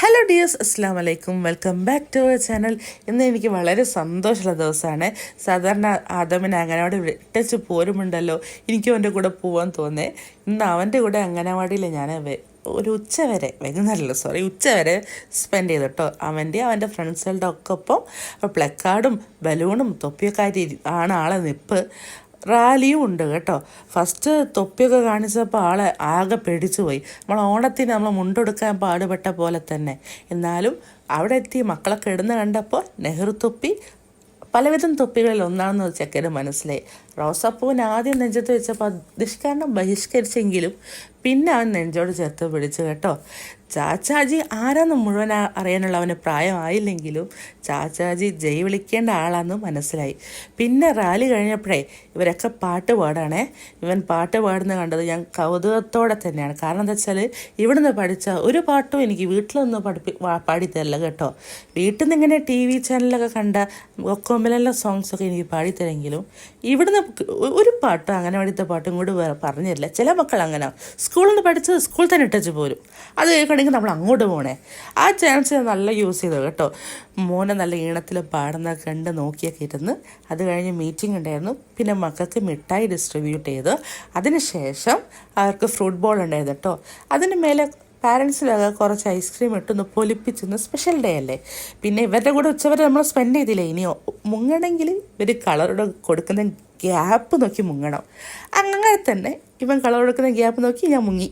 Hello dears, അസ്സാം വലൈക്കും. Welcome back to our channel. ഇന്ന് എനിക്ക് വളരെ സന്തോഷമുള്ള ദിവസമാണ്. സാധാരണ ആദമിന് അംഗനവാടി വിട്ടച്ച് പോരുമുണ്ടല്ലോ, എനിക്കും അവൻ്റെ കൂടെ പോകാൻ തോന്നേ. ഇന്ന് അവൻ്റെ കൂടെ അംഗനവാടിയിൽ ഞാൻ ഒരു ഉച്ച വരെ സ്പെൻഡ് ചെയ്തു കേട്ടോ. അവൻ്റെ ഫ്രണ്ട്സുകളുടെ ഒക്കെ ഒപ്പം. അപ്പോൾ പ്ലക്കാർഡും ബലൂണും തൊപ്പിയൊക്കെ ആയിട്ട് ആണ് ആളെ നിപ്പ്. റാലിയും ഉണ്ട് കേട്ടോ. ഫസ്റ്റ് തൊപ്പിയൊക്കെ കാണിച്ചപ്പോൾ ആളെ ആകെ പേടിച്ചു പോയി. നമ്മൾ ഓണത്തിന് നമ്മൾ മുണ്ടെടുക്കാൻ പാടുപെട്ട പോലെ തന്നെ. എന്നാലും അവിടെ എത്തി മക്കളൊക്കെ ഇടുന്ന കണ്ടപ്പോൾ നെഹ്റു തൊപ്പി പലവിധം തൊപ്പികളിൽ ഒന്നാണെന്ന് ചെക്കന് മനസ്സിലായി. റോസാപ്പൂവിന് ആദ്യം നെഞ്ചത്ത് വെച്ചപ്പോൾ നിഷ്കാരണം ബഹിഷ്കരിച്ചെങ്കിലും പിന്നെ അവൻ നെഞ്ചോട് ചേർത്ത് പിടിച്ചു കേട്ടോ. ചാച്ചാജി ആരാന്ന് മുഴുവൻ അറിയാനുള്ള അവന് പ്രായമായില്ലെങ്കിലും ചാച്ചാജി ജയ് വിളിക്കേണ്ട ആളാന്ന് മനസ്സിലായി. പിന്നെ റാലി കഴിഞ്ഞപ്പോഴേ ഇവരൊക്കെ പാട്ട് പാടാണേ. ഇവൻ പാട്ട് പാടുന്നത് കണ്ടത് ഞാൻ കൗതുകത്തോടെ തന്നെയാണ്. കാരണം എന്താ വെച്ചാൽ ഇവിടുന്ന് പഠിച്ച ഒരു പാട്ടും എനിക്ക് വീട്ടിലൊന്നും പാടിത്തരില്ല കേട്ടോ. വീട്ടിൽ നിന്ന് ഇങ്ങനെ TV ചാനലൊക്കെ കണ്ട കൊക്കോമ്പലെല്ലാം സോങ്സൊക്കെ എനിക്ക് പാടിത്തരെങ്കിലും ഇവിടുന്ന് ഒരു പാട്ടും അങ്ങനെ പഠിത്ത പാട്ടും കൂടി പറഞ്ഞില്ല. ചില മക്കൾ അങ്ങനെ സ്കൂളിൽ നിന്ന് പഠിച്ചത് സ്കൂളിൽ തന്നെ ഇട്ടച്ച് പോരും. അത് കേൾക്കണമെങ്കിൽ നമ്മൾ അങ്ങോട്ട് പോകണേ. ആ ചാൻസ് നല്ല യൂസ് ചെയ്തു കേട്ടോ. മോനെ നല്ല ഈണത്തിൽ പാടുന്ന കണ്ട് നോക്കിയൊക്കെ ഇരുന്ന് അത് കഴിഞ്ഞ് മീറ്റിംഗ് ഉണ്ടായിരുന്നു. പിന്നെ മക്കൾക്ക് മിഠായി ഡിസ്ട്രിബ്യൂട്ട് ചെയ്തു. അതിനുശേഷം അവർക്ക് ഫ്രൂട്ട് ബോൾ ഉണ്ടായിരുന്നു കേട്ടോ. അതിന് മേലെ പാരൻസിലൊക്കെ കുറച്ച് ഐസ്ക്രീം ഇട്ടൊന്ന് പൊലിപ്പിച്ചൊന്ന് സ്പെഷ്യൽ ഡേ അല്ലേ. പിന്നെ ഇവരുടെ കൂടെ ഉച്ചവരെ നമ്മൾ സ്പെൻഡ് ചെയ്തില്ലേ. ഇനിയോ മുങ്ങണമെങ്കിൽ ഇവർ കളറുടെ കൊടുക്കുന്ന ഗ്യാപ്പ് നോക്കി മുങ്ങണം. അങ്ങനെ തന്നെ ഇവൻ കളർ കൊടുക്കുന്ന ഗ്യാപ്പ് നോക്കി ഞാൻ മുങ്ങി.